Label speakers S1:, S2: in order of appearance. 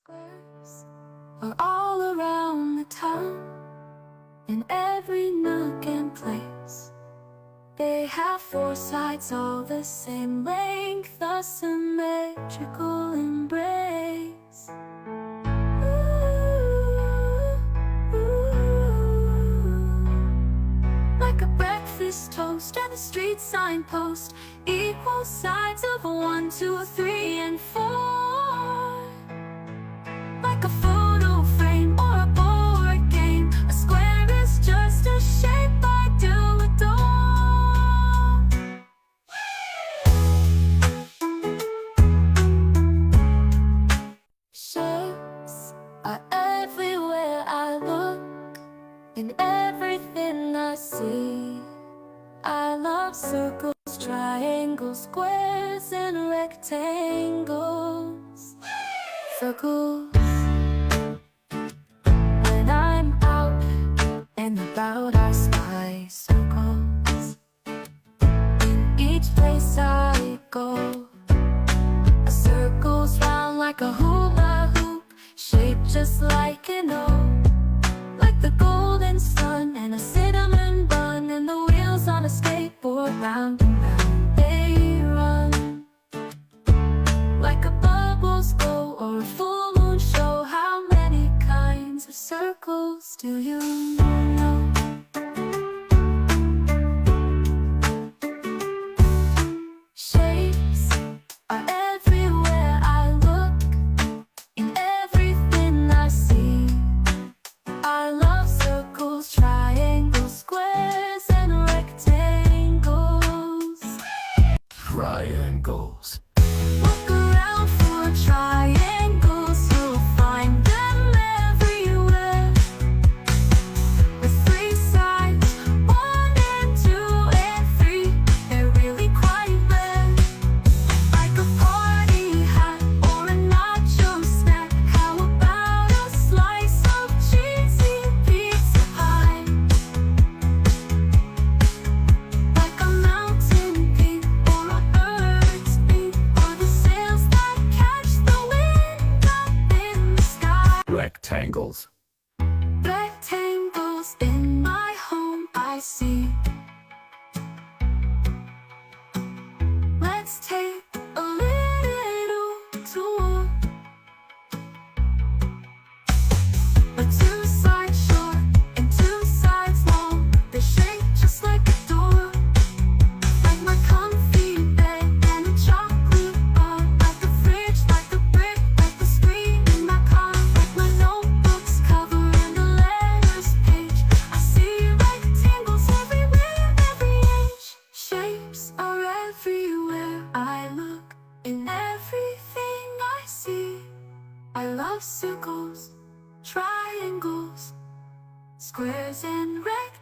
S1: Squares are all around the town, in every nook and place. They have four sides, all the same length, a symmetrical embrace. Like a breakfast toast and a street signpost, equal sides of 1, 2, 3, and 4. Like a photo frame or a board game, a square is just a shape I do adore. Shapes are everywhere I look, in everything I see. I love circles, triangles, squares, and rectangles. Circles. When I'm out and about, I spy circles. In each place I go, a circle's round like a hula hoop, shaped just like an O. Like the golden sun and a cinnamon bun, and the wheels on a skateboard, round and round they run. Like a bubbles glow or a full moon show. How many kinds of circles do you know? Shapes are everywhere I look, in everything I see. I love circles, triangles, squares, and rectangles.
S2: Triangles.
S1: Look around for triangles, you'll find them everywhere. With 3 sides, 1 and 2 and 3, they're really quite rare. Like a party hat or a nacho snack, how about a slice of cheesy pizza pie? Like a mountain peak or a bird's beak, or the sails that catch the wind up in the sky.
S2: Rectangles.
S1: Rectangles in my home I see. Let's take a little tour. A 2 sides short and 2 sides long, they shape just like a door. Like my comfy bed and a chocolate bar. Like the fridge, like the brick, like the screen in my car. Like my notebook's cover and the letters page. I see rectangles everywhere, every age. Shapes are everywhere I look, in everything I see. I love circles, triangles, squares, and rectangles.